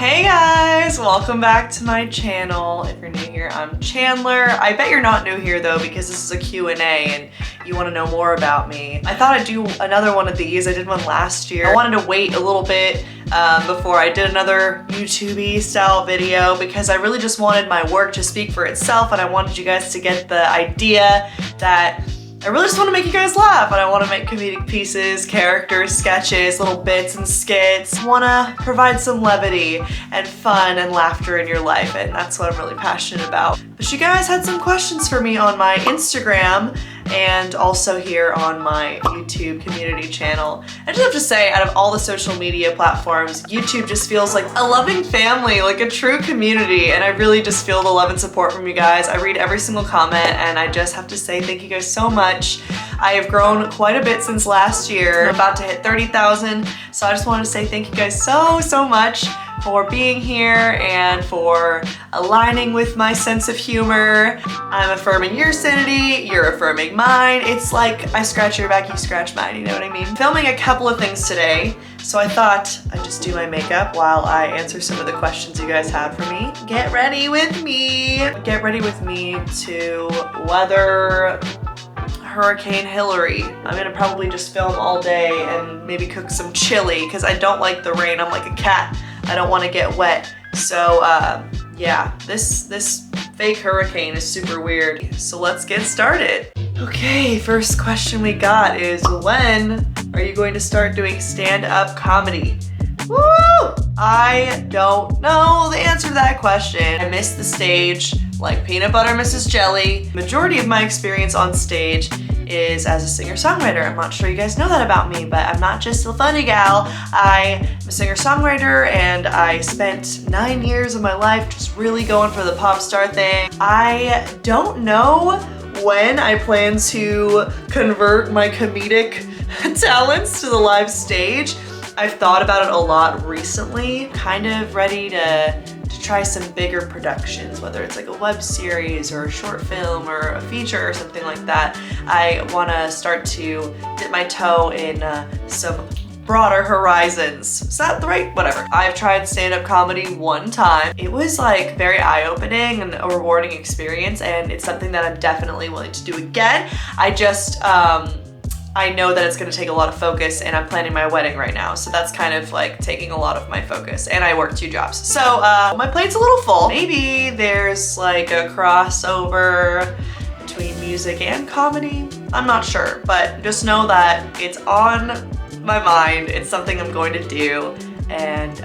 Hey guys, welcome back to my channel. If you're new here, I'm Chandler. I bet you're not new here though because this is a Q&A and you want to know more about me. I thought I'd do another one of these. I did one last year. I wanted to wait a little bit before I did another YouTube-y style video because I really just wanted my work to speak for itself and I wanted you guys to get the idea that I really just want to make you guys laugh and I want to make comedic pieces, characters, sketches, little bits and skits. I want to provide some levity and fun and laughter in your life, and that's what I'm really passionate about. But you guys had some questions for me on my Instagram and also here on my YouTube community channel. I just have to say, out of all the social media platforms, YouTube just feels like a loving family, like a true community, and I really just feel the love and support from you guys. I read every single comment and I just have to say thank you guys so much. I have grown quite a bit since last year. I'm about to hit 30,000, so I just want to say thank you guys so much for being here and for aligning with my sense of humor. I'm affirming your sanity, you're affirming mine. It's like I scratch your back, you scratch mine, you know what I mean? Filming a couple of things today, so I thought I'd just do my makeup while I answer some of the questions you guys had for me. Get ready with me. Get ready with me to weather Hurricane Hillary. I'm gonna probably just film all day and maybe cook some chili because I don't like the rain. I'm like a cat. I don't want to get wet. So yeah, this fake hurricane is super weird. So let's get started. Okay, first question we got is, when are you going to start doing stand-up comedy? Woo! I don't know the answer to that question. I miss the stage like peanut butter misses jelly. Majority of my experience on stage is as a singer-songwriter. I'm not sure you guys know that about me, but I'm not just a funny gal. I'm a singer-songwriter and I spent 9 years of my life just really going for the pop star thing. I don't know when I plan to convert my comedic talents to the live stage. I've thought about it a lot recently, kind of ready to try some bigger productions, whether it's like a web series or a short film or a feature or something like that. I want to start to dip my toe in some broader horizons. Is that the right? Whatever. I've tried stand-up comedy one time. It was like very eye-opening and a rewarding experience, and it's something that I'm definitely willing to do again. I just I know that it's gonna take a lot of focus and I'm planning my wedding right now. So that's kind of like taking a lot of my focus, and I work 2 jobs. So my plate's a little full. Maybe there's like a crossover between music and comedy. I'm not sure, but just know that it's on my mind. It's something I'm going to do. And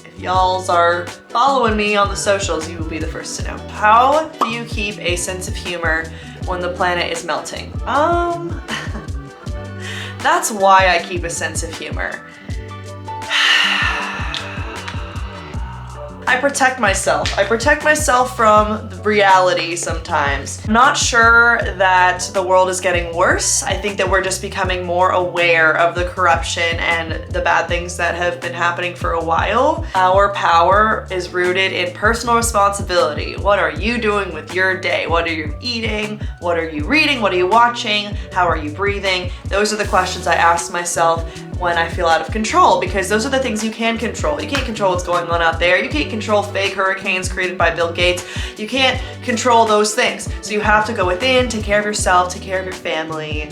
if y'alls are following me on the socials, you will be the first to know. How do you keep a sense of humor when the planet is melting? That's why I keep a sense of humor. I protect myself. I protect myself from reality sometimes. I'm not sure that the world is getting worse. I think that we're just becoming more aware of the corruption and the bad things that have been happening for a while. Our power is rooted in personal responsibility. What are you doing with your day? What are you eating? What are you reading? What are you watching? How are you breathing? Those are the questions I ask myself when I feel out of control, because those are the things you can control. You can't control what's going on out there. You can't control fake hurricanes created by Bill Gates. You can't control those things. So you have to go within, take care of yourself, take care of your family.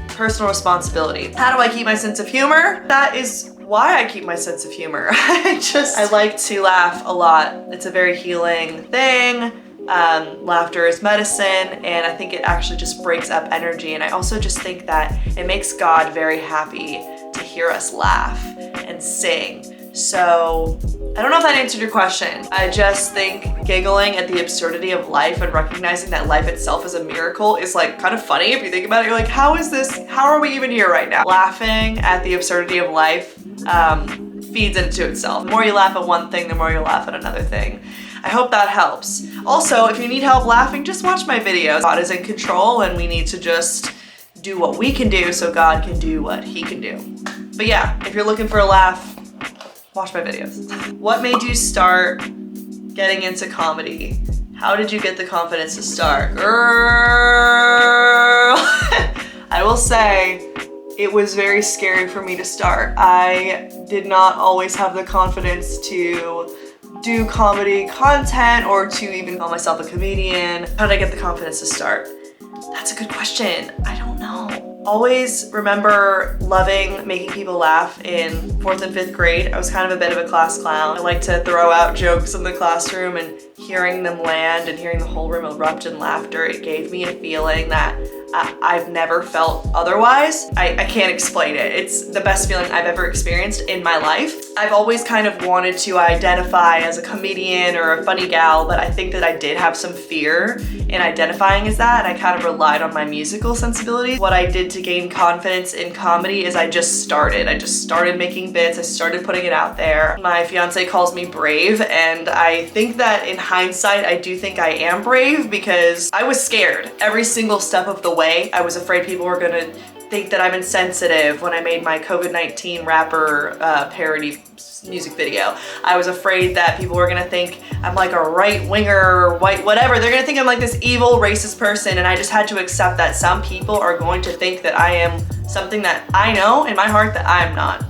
Personal responsibility. How do I keep my sense of humor? That is why I keep my sense of humor. I like to laugh a lot. It's a very healing thing. Laughter is medicine, and I think it actually just breaks up energy, and I also just think that it makes God very happy to hear us laugh and sing. So I don't know if that answered your question. I just think giggling at the absurdity of life and recognizing that life itself is a miracle is like kind of funny if you think about it. You're like, how are we even here right now? Laughing at the absurdity of life feeds into itself. The more you laugh at one thing, the more you laugh at another thing. I hope that helps. Also, if you need help laughing, just watch my videos. God is in control and we need to just do what we can do so God can do what he can do. But yeah, if you're looking for a laugh, watch my videos. What made you start getting into comedy? How did you get the confidence to start? Girl! I will say, it was very scary for me to start. I did not always have the confidence to do comedy content or to even call myself a comedian. How did I get the confidence to start? That's a good question. I don't know. Always remember loving making people laugh in 4th and 5th grade. I was kind of a bit of a class clown. I liked to throw out jokes in the classroom, and hearing them land and hearing the whole room erupt in laughter, it gave me a feeling that I've never felt otherwise. I can't explain it. It's the best feeling I've ever experienced in my life. I've always kind of wanted to identify as a comedian or a funny gal, but I think that I did have some fear in identifying as that, and I kind of relied on my musical sensibility. What I did to gain confidence in comedy is I just started making bits, I started putting it out there. My fiance calls me brave, and I think that in hindsight, I do think I am brave because I was scared every single step of the way. I was afraid people were gonna think that I'm insensitive when I made my COVID-19 rapper parody music video. I was afraid that people were gonna think I'm like a right-winger, white, whatever. They're gonna think I'm like this evil, racist person, and I just had to accept that some people are going to think that I am something that I know in my heart that I'm not.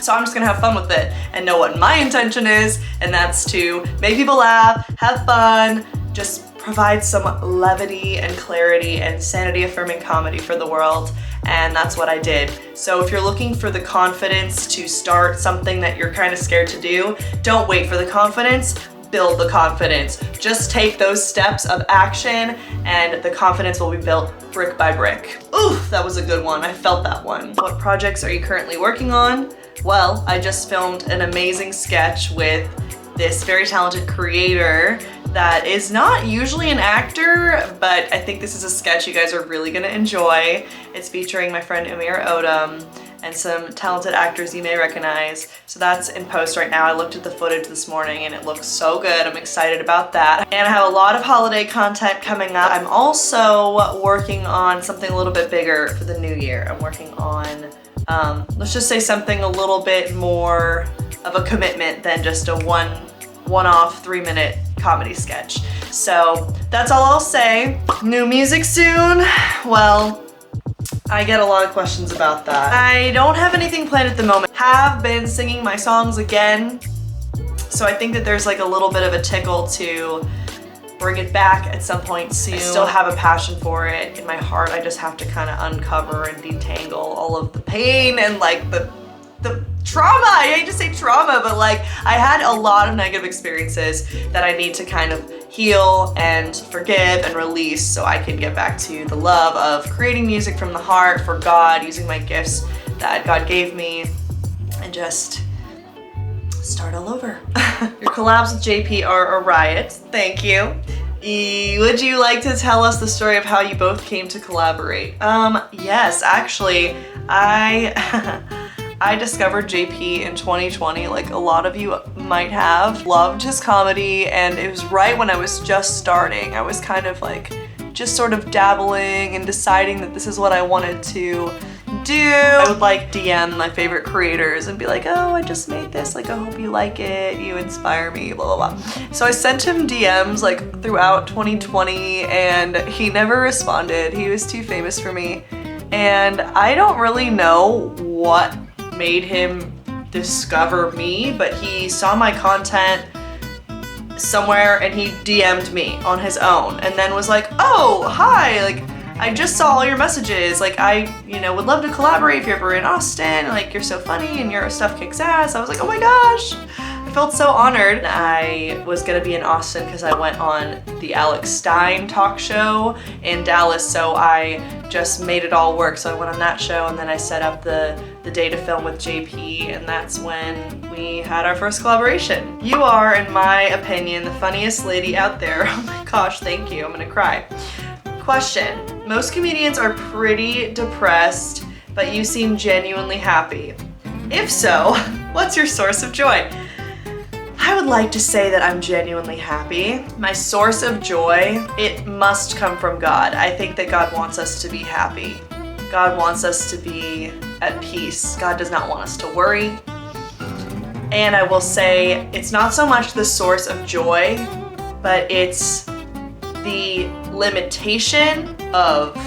So I'm just gonna have fun with it and know what my intention is, and that's to make people laugh, have fun, just provide some levity and clarity and sanity affirming comedy for the world, and that's what I did. So if you're looking for the confidence to start something that you're kind of scared to do, don't wait for the confidence, build the confidence. Just take those steps of action and the confidence will be built brick by brick. Oof, that was a good one. I felt that one. What projects are you currently working on? Well, I just filmed an amazing sketch with this very talented creator that is not usually an actor, but I think this is a sketch you guys are really gonna enjoy. It's featuring my friend Amir Odom and some talented actors you may recognize. So that's in post right now. I looked at the footage this morning and it looks so good. I'm excited about that. And I have a lot of holiday content coming up. I'm also working on something a little bit bigger for the new year. I'm working on, let's just say something a little bit more of a commitment than just a one-off 3-minute comedy sketch. So that's all I'll say. New music soon? Well, I get a lot of questions about that. I don't have anything planned at the moment. Have been singing my songs again, so I think that there's like a little bit of a tickle to bring it back at some point soon. I still have a passion for it in my heart. I just have to kind of uncover and detangle all of the pain and like the trauma. I hate to say trauma, but like I had a lot of negative experiences that I need to kind of heal and forgive and release so I can get back to the love of creating music from the heart for God, using my gifts that God gave me, and just start all over. Your collabs with JP are a riot. Thank you. Would you like to tell us the story of how you both came to collaborate? Yes, actually, I discovered JP in 2020, like a lot of you might have. Loved his comedy, and it was right when I was just starting. I was kind of like just sort of dabbling and deciding that this is what I wanted to do. I would like DM my favorite creators and be like, oh, I just made this, like I hope you like it, you inspire me, blah blah blah. So I sent him DMs like throughout 2020 and he never responded. He was too famous for me, and I don't really know what made him discover me, but he saw my content somewhere and he DM'd me on his own and then was like, oh, hi, like I just saw all your messages, like I, would love to collaborate if you're ever in Austin, like you're so funny and your stuff kicks ass. I was like, oh my gosh, I felt so honored. I was gonna be in Austin because I went on the Alex Stein talk show in Dallas, so I just made it all work. So I went on that show and then I set up the day to film with JP, and that's when we had our first collaboration. You are, in my opinion, the funniest lady out there. Oh my gosh, thank you, I'm gonna cry. Question, most comedians are pretty depressed, but you seem genuinely happy. If so, what's your source of joy? I would like to say that I'm genuinely happy. My source of joy, it must come from God. I think that God wants us to be happy. God wants us to be at peace. God does not want us to worry. And I will say, it's not so much the source of joy, but it's the limitation of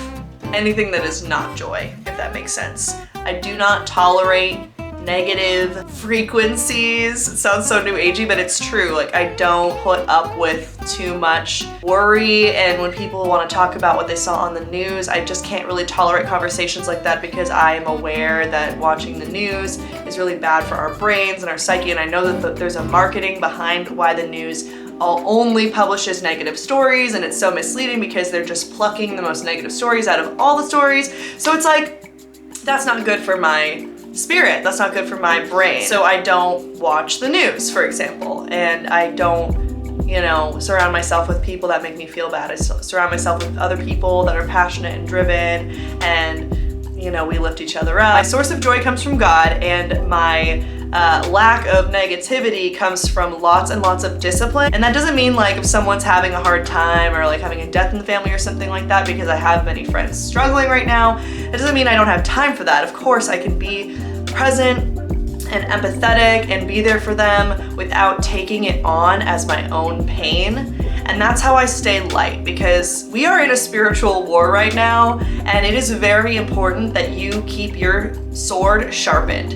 anything that is not joy, if that makes sense. I do not tolerate negative frequencies. It sounds so new agey, but it's true. Like, I don't put up with too much worry, and when people want to talk about what they saw on the news, I just can't really tolerate conversations like that because I am aware that watching the news is really bad for our brains and our psyche, and I know that there's a marketing behind why the news only publishes negative stories, and it's so misleading because they're just plucking the most negative stories out of all the stories. So it's like, that's not good for my spirit, that's not good for my brain. So I don't watch the news, for example, and I don't, you know, surround myself with people that make me feel bad. I surround myself with other people that are passionate and driven, and, you know, we lift each other up. My source of joy comes from God, and my lack of negativity comes from lots and lots of discipline. And that doesn't mean like if someone's having a hard time or like having a death in the family or something like that, because I have many friends struggling right now. It doesn't mean I don't have time for that. Of course, I can be present and empathetic and be there for them without taking it on as my own pain. And that's how I stay light, because we are in a spiritual war right now, and it is very important that you keep your sword sharpened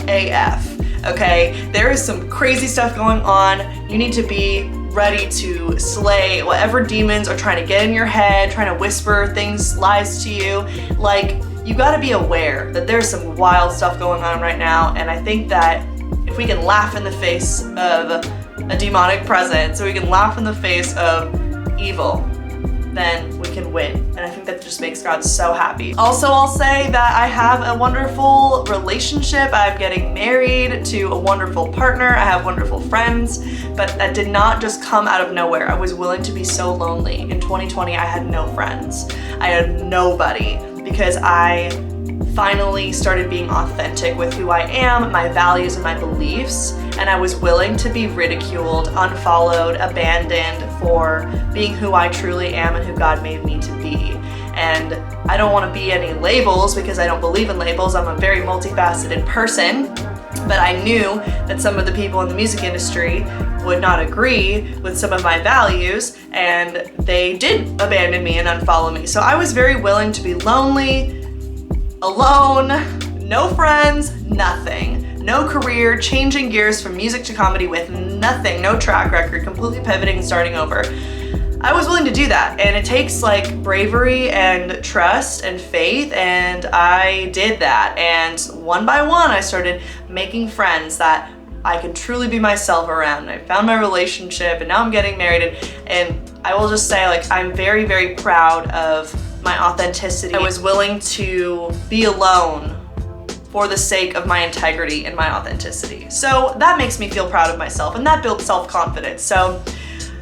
AF. Okay, there is some crazy stuff going on. You need to be ready to slay whatever demons are trying to get in your head, trying to whisper things, lies to you. Like, you gotta be aware that there's some wild stuff going on right now, and I think that if we can laugh in the face of a demonic presence, so we can laugh in the face of evil, then we can win. And I think that just makes God so happy. Also, I'll say that I have a wonderful relationship. I'm getting married to a wonderful partner. I have wonderful friends, but that did not just come out of nowhere. I was willing to be so lonely. In 2020, I had no friends. I had nobody, because I finally started being authentic with who I am, my values and my beliefs, and I was willing to be ridiculed, unfollowed, abandoned for being who I truly am and who God made me to be. And I don't want to be any labels because I don't believe in labels. I'm a very multifaceted person, but I knew that some of the people in the music industry would not agree with some of my values, and they did abandon me and unfollow me. So I was very willing to be lonely, alone, no friends, nothing. No career, changing gears from music to comedy with nothing, no track record, completely pivoting and starting over. I was willing to do that, and it takes like bravery and trust and faith, and I did that. And one by one, I started making friends that I could truly be myself around. I found my relationship, and now I'm getting married, and I will just say, like, I'm very, very proud of my authenticity. I was willing to be alone for the sake of my integrity and my authenticity. So that makes me feel proud of myself, and that builds self-confidence. So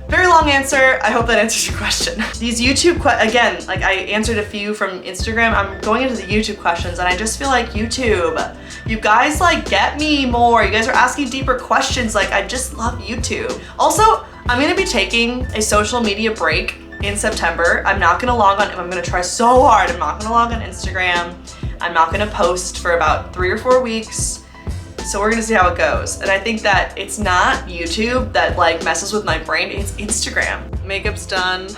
very long answer. I hope that answers your question. These YouTube again, like I answered a few from Instagram. I'm going into the YouTube questions, and I just feel like YouTube, you guys like get me more. You guys are asking deeper questions. Like, I just love YouTube. Also, I'm gonna be taking a social media break in September. I'm not gonna log on, I'm gonna try so hard. I'm not gonna log on Instagram. I'm not gonna post for about 3 or 4 weeks. So we're gonna see how it goes. And I think that it's not YouTube that like messes with my brain, it's Instagram. Makeup's done.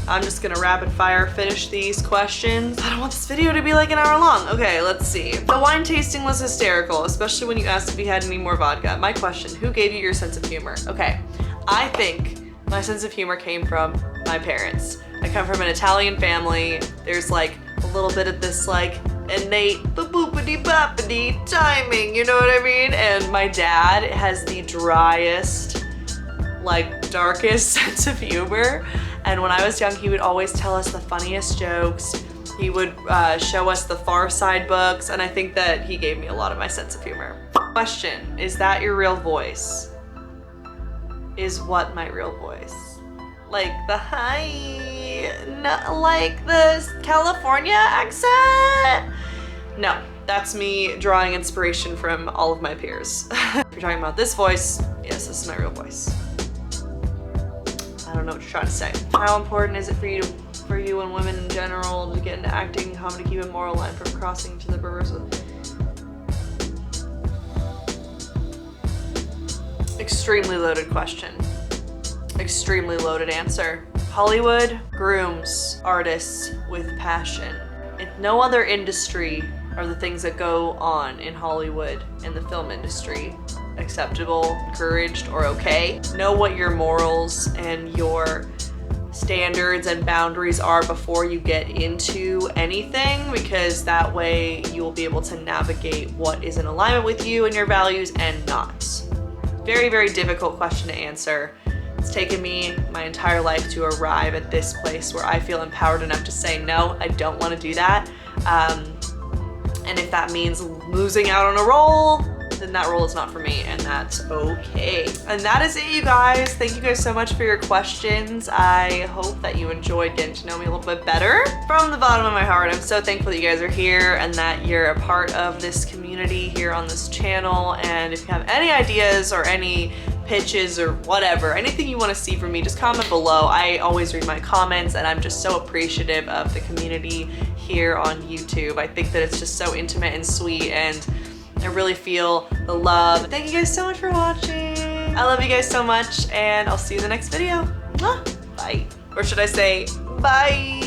I'm just gonna rapid fire finish these questions. I don't want this video to be like an hour long. Okay, let's see. The wine tasting was hysterical, especially when you asked if he had any more vodka. My question, who gave you your sense of humor? Okay, I think my sense of humor came from my parents. I come from an Italian family. There's like a little bit of this like innate boopity-boppity timing, you know what I mean? And my dad has the driest, like darkest sense of humor. And when I was young, he would always tell us the funniest jokes. He would show us the Far Side books, and I think that he gave me a lot of my sense of humor. Question, is that your real voice? Is what my real voice? Like the high, not like the California accent? No, that's me drawing inspiration from all of my peers. If you're talking about this voice, yes, this is my real voice. I don't know what you're trying to say. How important is it for you and women in general to get into acting and comedy to keep a moral line from crossing to the perverse? Extremely loaded question. Extremely loaded answer. Hollywood grooms artists with passion. In no other industry are the things that go on in Hollywood and the film industry acceptable, encouraged, or okay? Know what your morals and your standards and boundaries are before you get into anything, because that way you will be able to navigate what is in alignment with you and your values and not. Very, very difficult question to answer. It's taken me my entire life to arrive at this place where I feel empowered enough to say, no, I don't want to do that. And if that means losing out on a role, then that role is not for me, and that's okay. And that is it, you guys. Thank you guys so much for your questions. I hope that you enjoyed getting to know me a little bit better. From the bottom of my heart, I'm so thankful that you guys are here and that you're a part of this community here on this channel. And if you have any ideas or any pitches or whatever, anything you want to see from me, just comment below. I always read my comments, and I'm just so appreciative of the community here on YouTube. I think that it's just so intimate and sweet, and I really feel the love. Thank you guys so much for watching. I love you guys so much, and I'll see you in the next video. Bye. Or should I say bye?